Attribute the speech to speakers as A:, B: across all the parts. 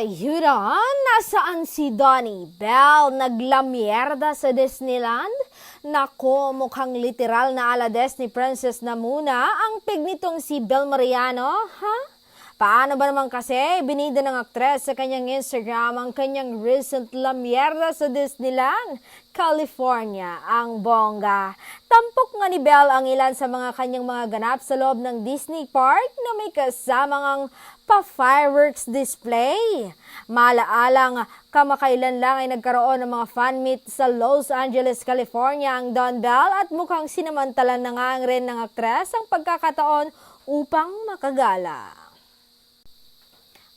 A: Ayun, nasaan si Donnie Bell? Naglamyerda sa Disneyland? Nako, mukhang literal na ala Disney Princess na muna ang pig nitong si Bel Mariano, ha? Paano ba naman kasi binida ng aktres sa kanyang Instagram ang kanyang recent lamyerda sa Disneyland, California, ang bongga. Tampok nga ni Belle ang ilan sa mga kanyang mga ganap sa loob ng Disney Park na may kasamang pa-fireworks display. Malaalang kamakailan lang ay nagkaroon ng mga fan meet sa Los Angeles, California ang Don Bell at mukhang sinamantalan na nga rin ng aktres ang pagkakataon upang makagala.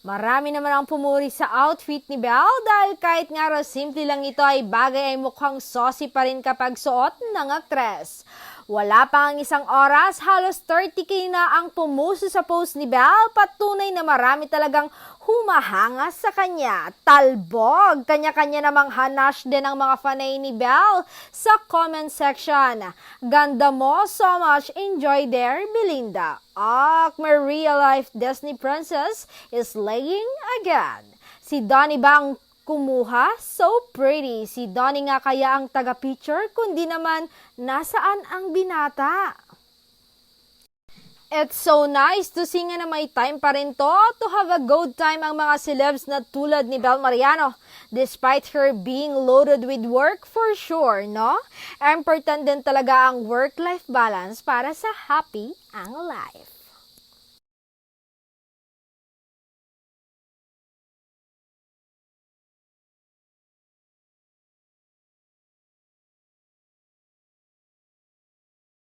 A: Marami naman ang pumuri sa outfit ni Belle dahil kahit nga raw simple lang ito ay bagay ay mukhang saucy pa rin kapag suot ng aktres. Wala pa ang isang oras, halos 30K na ang pumuso sa post ni Belle, patunay na marami talagang humahanga sa kanya. Talbog! Kanya-kanya namang hanash din ang mga fanay ni Belle sa comment section. Ganda mo, so much, enjoy there, Belinda. My real-life Disney princess is laying again. Si Donnie bang kumuha? So pretty. Si Donnie nga kaya ang taga-picture, kundi naman nasaan ang binata? It's so nice to see nga na may time pa rin to have a good time ang mga celebs na tulad ni Bel Mariano. Despite her being loaded with work for sure, no? Important din talaga ang work-life balance para sa happy ang life.